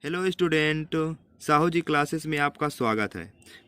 Hello student, Sahu जी classes में आपका स्वागत है।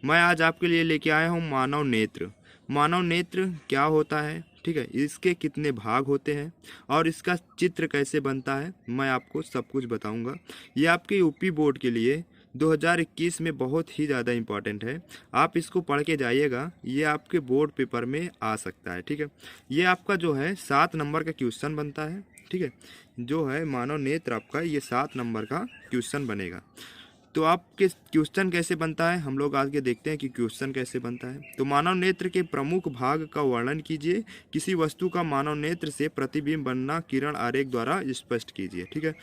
मैं आज आपके लिए लेके आया हूँ मानव नेत्र। मानव नेत्र क्या होता है, ठीक है, इसके कितने भाग होते हैं और इसका चित्र कैसे बनता है, मैं आपको सब कुछ बताऊंगा। ये आपके यूपी बोर्ड के लिए 2021 में बहुत ही ज़्यादा इम्पॉर्टेंट है। आप इसको पढ़ के जाइएगा, ये आपके बोर्ड पेपर में आ सकता है। ठीक है, ये आपका जो है 7 नंबर का क्वेश्चन बनता है। ठीक है, जो है मानव नेत्र आपका ये 7 नंबर का क्वेश्चन बनेगा। तो आपके क्वेश्चन कैसे बनता है, हम लोग आगे देखते हैं कि क्वेश्चन कैसे बनता है। तो मानव नेत्र के प्रमुख भाग का वर्णन कीजिए। किसी वस्तु का मानव नेत्र से प्रतिबिंब बनना किरण आरेख द्वारा स्पष्ट कीजिए। ठीक है,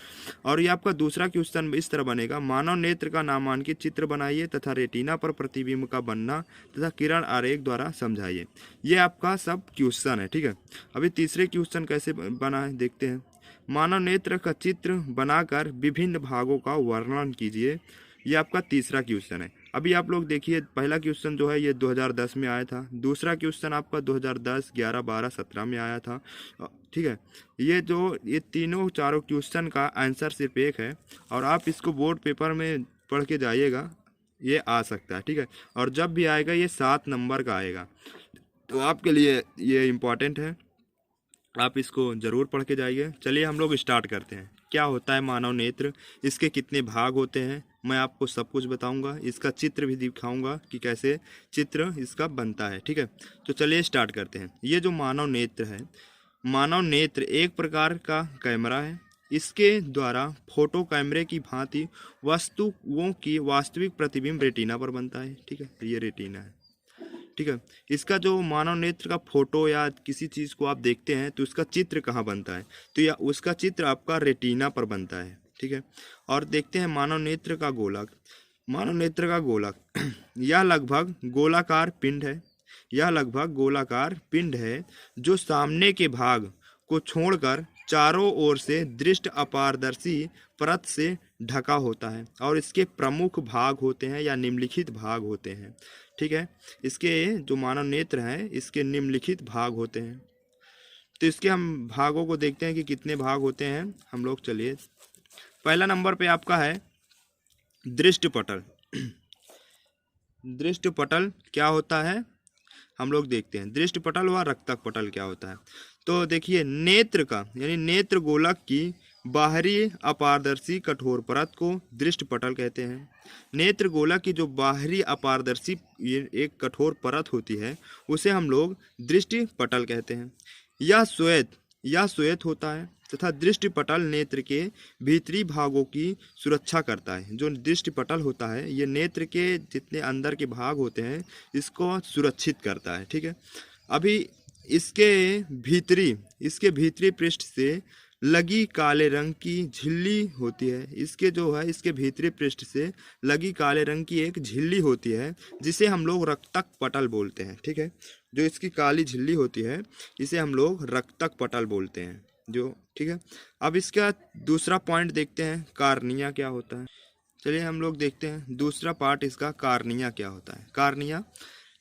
और ये आपका दूसरा क्वेश्चन इस तरह बनेगा। मानव नेत्र का नामांकित चित्र बनाइए तथा रेटिना पर प्रतिबिंब का बनना तथा किरण आरेख द्वारा समझाइए। ये आपका सब क्वेश्चन है। ठीक है, अभी तीसरे क्वेश्चन कैसे बना है देखते हैं। मानव नेत्र का चित्र बनाकर विभिन्न भागों का वर्णन कीजिए। ये आपका तीसरा क्वेश्चन है। अभी आप लोग देखिए, पहला क्वेश्चन जो है ये 2010 में आया था। दूसरा क्वेश्चन आपका 2010, 11, 12, 17 में आया था। ठीक है, ये तीनों चारों क्वेश्चन का आंसर सिर्फ एक है और आप इसको बोर्ड पेपर में पढ़ के जाइएगा, ये आ सकता है। ठीक है, और जब भी आएगा ये 7 नंबर का आएगा, तो आपके लिए ये इम्पॉर्टेंट है, आप इसको ज़रूर पढ़ के जाइए। चलिए हम लोग स्टार्ट करते हैं। क्या होता है मानव नेत्र, इसके कितने भाग होते हैं, मैं आपको सब कुछ बताऊंगा। इसका चित्र भी दिखाऊंगा कि कैसे चित्र इसका बनता है। ठीक है, तो चलिए स्टार्ट करते हैं। ये जो मानव नेत्र है, मानव नेत्र एक प्रकार का कैमरा है। इसके द्वारा फोटो कैमरे की भांति वस्तुओं की वास्तविक प्रतिबिंब रेटिना पर बनता है। ठीक है, ये रेटिना है। ठीक है, इसका जो मानव नेत्र का फोटो या किसी चीज़ को आप देखते हैं तो उसका चित्र कहाँ बनता है, तो या उसका चित्र आपका रेटिना पर बनता है। ठीक है, और देखते हैं मानव नेत्र का गोलक। मानव नेत्र का गोलक यह लगभग गोलाकार पिंड है। यह लगभग गोलाकार पिंड है जो सामने के भाग को छोड़कर चारों ओर से दृष्ट अपारदर्शी परत से ढका होता है और इसके प्रमुख भाग होते हैं या निम्नलिखित भाग होते हैं। ठीक है, इसके जो मानव नेत्र हैं इसके निम्नलिखित भाग होते हैं। तो इसके हम भागों को देखते हैं कि कितने भाग होते हैं हम लोग। चलिए, पहला नंबर पे आपका है दृष्टिपटल। दृष्टिपटल क्या होता है हम लोग देखते हैं। दृष्टिपटल व रक्तक पटल क्या होता है, तो देखिए नेत्र का यानी नेत्र गोलक की बाहरी अपारदर्शी कठोर परत को दृष्टिपटल कहते हैं। नेत्र गोलक की जो बाहरी अपारदर्शी ये एक कठोर परत होती है उसे हम लोग दृष्टिपटल कहते हैं। यह श्वेत होता है तथा दृष्टिपटल नेत्र के भीतरी भागों की सुरक्षा करता है। जो दृष्टिपटल होता है ये नेत्र के जितने अंदर के भाग होते हैं इसको सुरक्षित करता है। ठीक है, अभी इसके भीतरी पृष्ठ से लगी काले रंग की झिल्ली होती है। इसके भीतरी पृष्ठ से लगी काले रंग की एक झिल्ली होती है जिसे हम लोग रक्तक पटल बोलते हैं। ठीक है, जो इसकी काली झिल्ली होती है इसे हम लोग रक्तक पटल बोलते हैं जो। ठीक है, अब इसका दूसरा पॉइंट देखते हैं, कार्निया क्या होता है। चलिए हम लोग देखते हैं दूसरा पार्ट इसका, कार्निया क्या होता है। कार्निया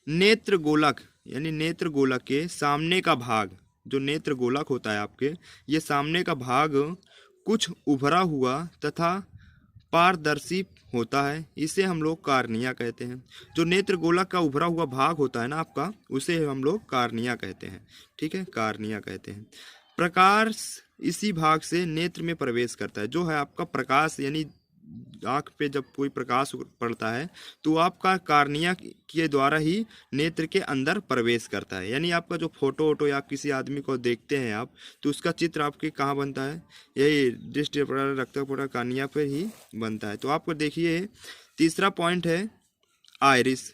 नेत्र गोलक यानी नेत्र गोलक के सामने का भाग, जो नेत्र गोलक होता है आपके, ये सामने का भाग कुछ उभरा हुआ तथा पारदर्शी होता है, इसे हम लोग कार्निया कहते हैं। जो नेत्र गोलक का उभरा हुआ भाग होता है ना आपका, उसे हम लोग कार्निया कहते हैं। ठीक है, कार्निया कहते हैं। प्रकाश इसी भाग से नेत्र में प्रवेश करता है। जो है आपका प्रकाश यानी आँख पे जब कोई प्रकाश पड़ता है तो आपका कार्निया के द्वारा ही नेत्र के अंदर प्रवेश करता है। यानी आपका जो फोटो वोटो या किसी आदमी को देखते हैं आप, तो उसका चित्र आपके कहाँ बनता है, यही दृष्टिपटल रक्तपटल कार्निया पर ही बनता है। तो आपको देखिए तीसरा पॉइंट है आइरिस।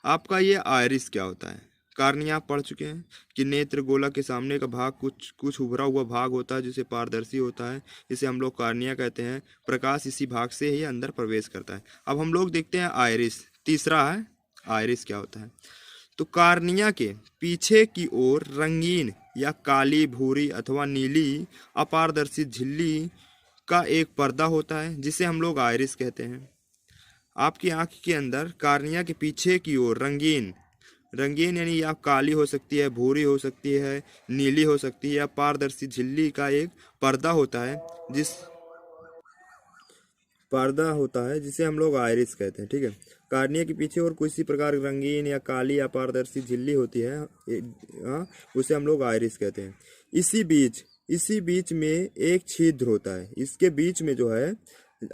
आपका ये आइरिस क्या होता है, कार्निया आप पढ़ चुके हैं कि नेत्र गोलक के सामने का भाग कुछ उभरा हुआ भाग होता है जिसे पारदर्शी होता है, इसे हम लोग कार्निया कहते हैं। प्रकाश इसी भाग से ही अंदर प्रवेश करता है। अब हम लोग देखते हैं आइरिस, तीसरा है आइरिस क्या होता है। तो कार्निया के पीछे की ओर रंगीन या काली, भूरी अथवा नीली अपारदर्शी झिल्ली का एक पर्दा होता है जिसे हम लोग आइरिस कहते हैं। आपकी आंख के अंदर कार्निया के पीछे की ओर रंगीन यानी या काली हो सकती है, भूरी हो सकती है, नीली हो सकती है, या पारदर्शी झिल्ली का एक पर्दा होता है पर्दा होता है जिसे हम लोग आयरिस कहते हैं, ठीक है। कार्निया के पीछे और किसी प्रकार रंगीन या काली या पारदर्शी झिल्ली होती है, उसे हम लोग आयरिस कहते हैं। इसी बीच में एक छिद्र होता है, इसके बीच में जो है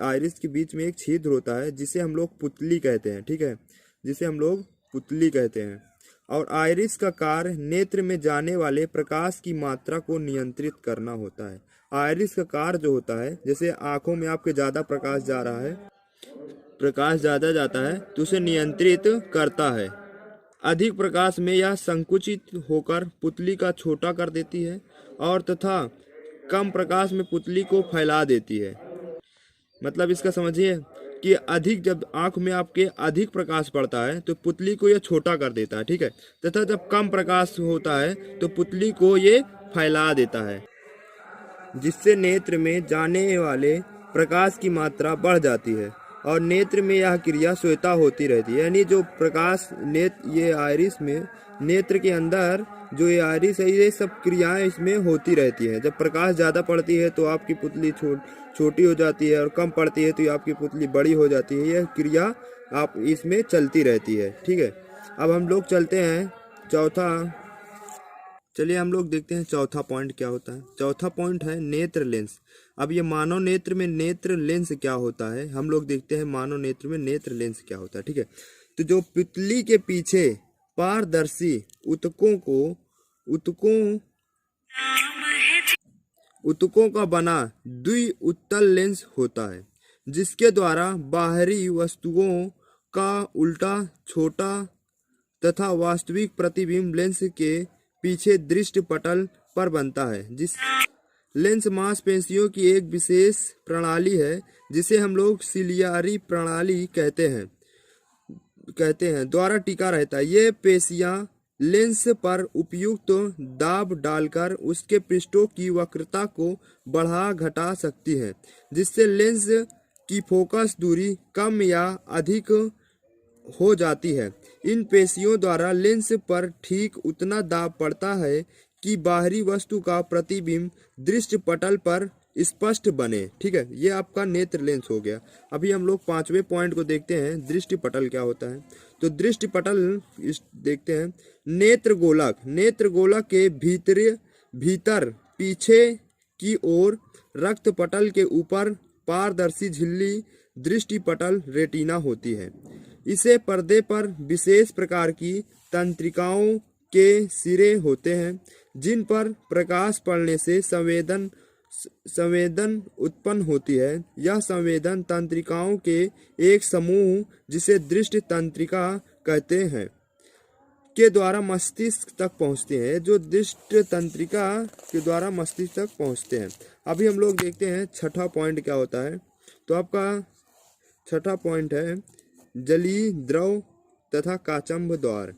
आयरिस के बीच में एक छिद्र होता है जिसे हम लोग पुतली कहते हैं, ठीक है, जिसे हम लोग पुतली कहते हैं। और आयरिस का कार्य नेत्र में जाने वाले प्रकाश की मात्रा को नियंत्रित करना होता है। आयरिस का कार्य जो होता है, जैसे आंखों में आपके ज़्यादा प्रकाश जा रहा है, प्रकाश ज़्यादा जाता है तो उसे नियंत्रित करता है। अधिक प्रकाश में यह संकुचित होकर पुतली का छोटा कर देती है और तथा कम प्रकाश में पुतली को फैला देती है। मतलब इसका समझिए कि अधिक जब आंख में आपके अधिक प्रकाश पड़ता है तो पुतली को ये छोटा कर देता है, ठीक है, तथा जब कम प्रकाश होता है तो पुतली को ये फैला देता है, जिससे नेत्र में जाने वाले प्रकाश की मात्रा बढ़ जाती है और नेत्र में यह क्रिया स्वतः होती रहती है। यानी जो प्रकाश ये आयरिस में नेत्र के अंदर जो ये आयरिस है, ये सब क्रियाएं इसमें होती रहती है। जब प्रकाश ज़्यादा पड़ती है तो आपकी पुतली छोटी हो जाती है और कम पड़ती है तो आपकी पुतली बड़ी हो जाती है। यह क्रिया आप इसमें चलती रहती है, ठीक है। अब हम लोग चलते हैं चलिए हम लोग देखते हैं चौथा पॉइंट क्या होता है। चौथा पॉइंट है नेत्र लेंस। अब ये मानव नेत्र में नेत्र लेंस क्या होता है, हम लोग देखते हैं मानव नेत्र में नेत्र लेंस क्या होता है, ठीक है। तो जो पुतली के पीछे पारदर्शी ऊतकों का बना द्विउत्तल लेंस होता है, जिसके द्वारा बाहरी वस्तुओं का उल्टा छोटा तथा वास्तविक प्रतिबिंब लेंस के पीछे दृष्टि पटल पर बनता है। जिस लेंस मांसपेशियों की एक विशेष प्रणाली है जिसे हम लोग सिलियारी प्रणाली कहते हैं द्वारा टिका रहता है। ये पेशियां लेंस पर उपयुक्त दाब डालकर उसके पृष्ठों की वक्रता को बढ़ा घटा सकती है, जिससे लेंस की फोकस दूरी कम या अधिक हो जाती है। इन पेशियों द्वारा लेंस पर ठीक उतना दाब पड़ता है कि बाहरी वस्तु का प्रतिबिंब दृष्टि पटल पर स्पष्ट बने, ठीक है। ये आपका नेत्र लेंस हो गया। अभी हम लोग पांचवें पॉइंट को देखते हैं, दृष्टि पटल क्या होता है। तो दृष्टि पटल देखते हैं। नेत्र गोलक के भीतर पीछे की ओर रक्त पटल के ऊपर पारदर्शी झिल्ली दृष्टि पटल रेटिना होती है। इसे पर्दे पर विशेष प्रकार की तंत्रिकाओं के सिरे होते हैं, जिन पर प्रकाश पड़ने से संवेदन उत्पन्न होती है। यह संवेदन तंत्रिकाओं के एक समूह, जिसे दृष्टि तंत्रिका कहते हैं, के द्वारा मस्तिष्क तक पहुंचते हैं, जो दृष्टि तंत्रिका के द्वारा मस्तिष्क तक पहुंचते हैं। अभी हम लोग देखते हैं छठा पॉइंट क्या होता है। तो आपका छठा पॉइंट है जलीय द्रव तथा काचंब द्वार।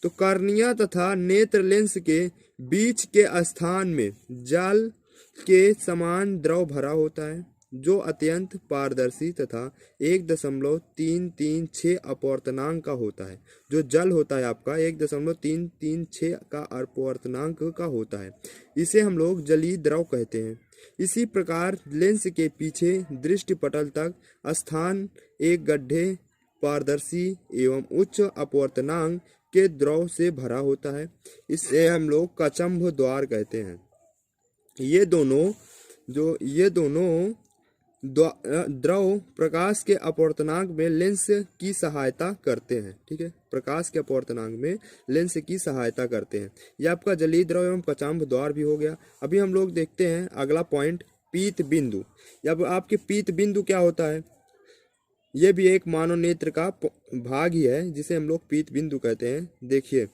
तो कर्निया तथा नेत्र लेंस के बीच के स्थान में जल के समान द्रव भरा होता है, जो अत्यंत पारदर्शी तथा 1.336 अपवर्तनांक का होता है। जो जल होता है आपका 1.336 का अपवर्तनांक का होता है। इसे हम लोग जलीय द्रव कहते हैं। इसी प्रकार लेंस के पीछे दृष्टि पटल तक स्थान एक गड्ढे पारदर्शी एवं उच्च अपवर्तनांक के द्रव से भरा होता है। इसे हम लोग कचंब द्वार कहते हैं। ये दोनों द्रव प्रकाश के अपवर्तनांक में लेंस की सहायता करते हैं, ठीक है। प्रकाश के अपवर्तनांक में लेंस की सहायता करते हैं। यह आपका जलीय द्रव एवं कचंब द्वार भी हो गया। अभी हम लोग देखते हैं अगला पॉइंट, पीत बिंदु। अब आपके पीत बिंदु क्या होता है, यह भी एक मानव नेत्र का भाग ही है, जिसे हम लोग पीत बिंदु कहते हैं। देखिए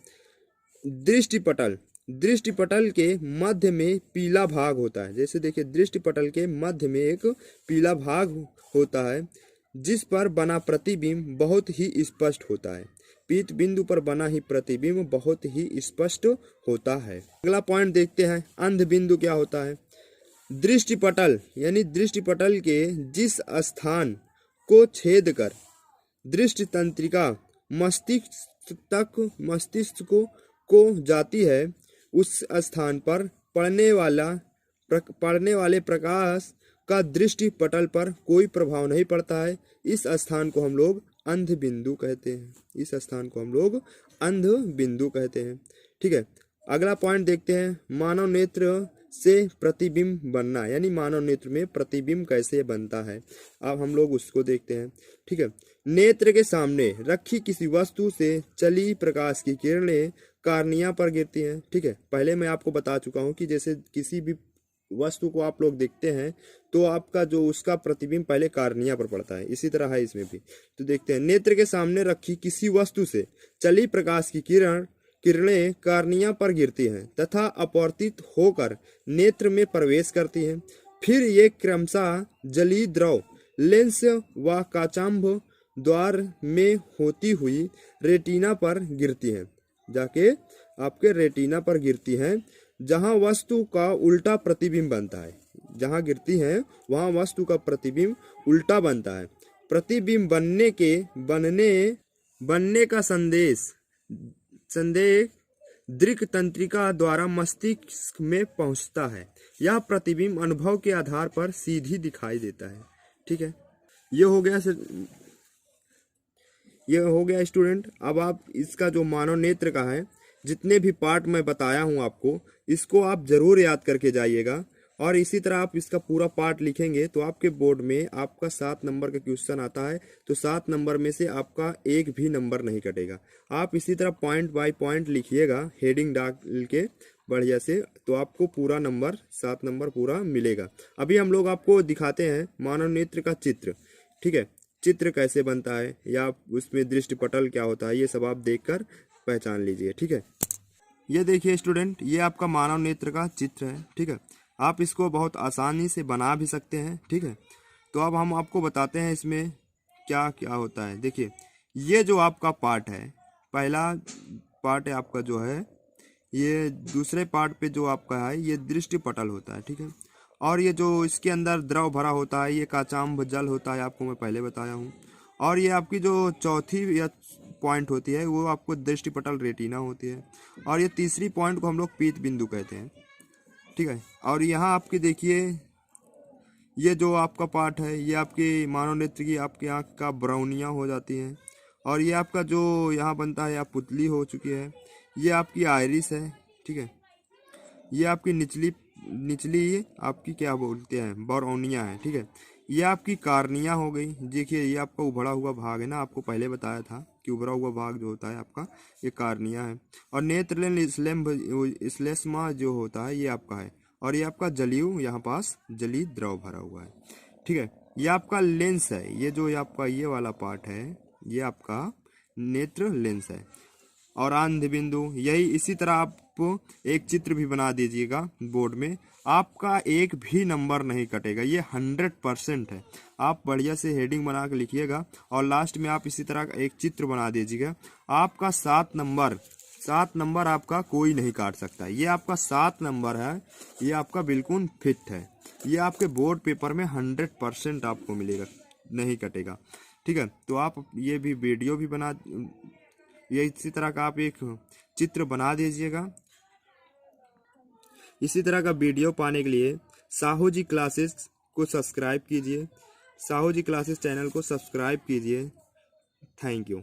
दृष्टि पटल के मध्य में पीला भाग होता है। जैसे देखिए दृष्टि पटल के मध्य में एक पीला भाग होता है, जिस पर बना प्रतिबिंब बहुत ही स्पष्ट होता है। पीत बिंदु पर बना ही प्रतिबिंब बहुत ही स्पष्ट होता है। अगला पॉइंट देखते हैं, अंध बिंदु क्या होता है। दृष्टि पटल यानी दृष्टि पटल के जिस स्थान को छेद कर दृष्टि तंत्रिका मस्तिष्क को जाती है, उस स्थान पर पड़ने वाले प्रकाश का दृष्टि पटल पर कोई प्रभाव नहीं पड़ता है। इस स्थान को हम लोग अंध बिंदु कहते हैं। इस स्थान को हम लोग अंध बिंदु कहते हैं। ठीक है, अगला पॉइंट देखते हैं, मानव नेत्र से प्रतिबिंब बनना, यानी मानव नेत्र में प्रतिबिंब कैसे बनता है। अब हम लोग उसको देखते हैं। ठीक है, नेत्र के सामने रखी किसी वस्तु से चली प्रकाश की किरणें कार्निया पर गिरती हैं। ठीक है, पहले मैं आपको बता चुका हूं कि जैसे किसी भी वस्तु को आप लोग देखते हैं तो आपका जो उसका प्रतिबिंब पहले कार्निया पर पड़ता है, इसी तरह है इसमें भी। तो देखते हैं, नेत्र के सामने रखी किसी वस्तु से चली प्रकाश की किरणें कार्निया पर गिरती हैं तथा अपवर्तित होकर नेत्र में प्रवेश करती हैं। फिर ये क्रमशः जलीय द्रव लेंस व काचाम्भ द्वार में होती हुई रेटिना पर गिरती हैं, जाके आपके रेटिना पर गिरती हैं, जहां वस्तु का उल्टा प्रतिबिंब बनता है। जहां गिरती हैं वहां वस्तु का प्रतिबिंब उल्टा बनता है। प्रतिबिंब बनने का संदेश दृक् तंत्रिका द्वारा मस्तिष्क में पहुंचता है। यह प्रतिबिंब अनुभव के आधार पर सीधी दिखाई देता है। ठीक है, ये हो गया स्टूडेंट। अब आप इसका जो मानव नेत्र का है, जितने भी पार्ट मैं बताया हूं आपको, इसको आप जरूर याद करके जाइएगा। और इसी तरह आप इसका पूरा पार्ट लिखेंगे तो आपके बोर्ड में आपका 7 नंबर का क्वेश्चन आता है, तो 7 नंबर में से आपका एक भी नंबर नहीं कटेगा। आप इसी तरह पॉइंट बाय पॉइंट लिखिएगा, हेडिंग डाल के बढ़िया से, तो आपको पूरा नंबर 7 नंबर पूरा मिलेगा। अभी हम लोग आपको दिखाते हैं मानव नेत्र का चित्र। ठीक है, चित्र कैसे बनता है या उसमें दृष्टिपटल क्या होता है, ये सब आप देखकर पहचान लीजिए। ठीक है, ये देखिए स्टूडेंट, ये आपका मानव नेत्र का चित्र है। ठीक है, आप इसको बहुत आसानी से बना भी सकते हैं। ठीक है, तो अब हम आपको बताते हैं इसमें क्या क्या होता है। देखिए, ये जो आपका पार्ट है, पहला पार्ट है आपका जो है, ये दूसरे पार्ट पे जो आपका है ये दृष्टिपटल होता है। ठीक है, और ये जो इसके अंदर द्रव भरा होता है ये काचाम्भ जल होता है, आपको मैं पहले बताया हूँ। और ये आपकी जो चौथी या पॉइंट होती है वो आपको दृष्टिपटल रेटिना होती है। और ये तीसरी पॉइंट को हम लोग पीत बिंदु कहते हैं। ठीक है, और यहाँ आपकी देखिए, ये जो आपका पार्ट है ये आपके मानव नेत्र की आपकी आँख का ब्राउनियाँ हो जाती हैं। और ये आपका जो यहाँ बनता है, आप पुतली हो चुकी है, ये आपकी आयरिस है। ठीक है, ये आपकी निचली आपकी क्या बोलते हैं, ब्राउनिया है। ठीक है, ये आपकी कार्निया हो गई। देखिए, ये आपका उभड़ा हुआ भाग है ना, आपको पहले बताया था कि उभरा हुआ भाग जो होता है आपका, ये कार्निया है। और नेत्रलेन श्लेष्मा जो होता है ये आपका है। और ये आपका जलीय, यहाँ पास जलीय द्रव भरा हुआ है। ठीक है, ये आपका लेंस है। ये जो आपका ये वाला पार्ट है ये आपका नेत्र लेंस है। और अंध बिंदु, यही इसी तरह आप एक चित्र भी बना दीजिएगा बोर्ड में, आपका एक भी नंबर नहीं कटेगा, ये 100% है। आप बढ़िया से हेडिंग बना के लिखिएगा और लास्ट में आप इसी तरह एक चित्र बना दीजिएगा। आपका 7 नंबर आपका कोई नहीं काट सकता। ये आपका 7 नंबर है, ये आपका बिल्कुल फिट है। ये आपके बोर्ड पेपर में 100% आपको मिलेगा, नहीं कटेगा। ठीक है, तो आप ये भी वीडियो भी बना, ये इसी तरह का आप एक चित्र बना दीजिएगा। इसी तरह का वीडियो पाने के लिए साहू जी क्लासेस को सब्सक्राइब कीजिए। साहू जी क्लासेस चैनल को सब्सक्राइब कीजिए। Thank you.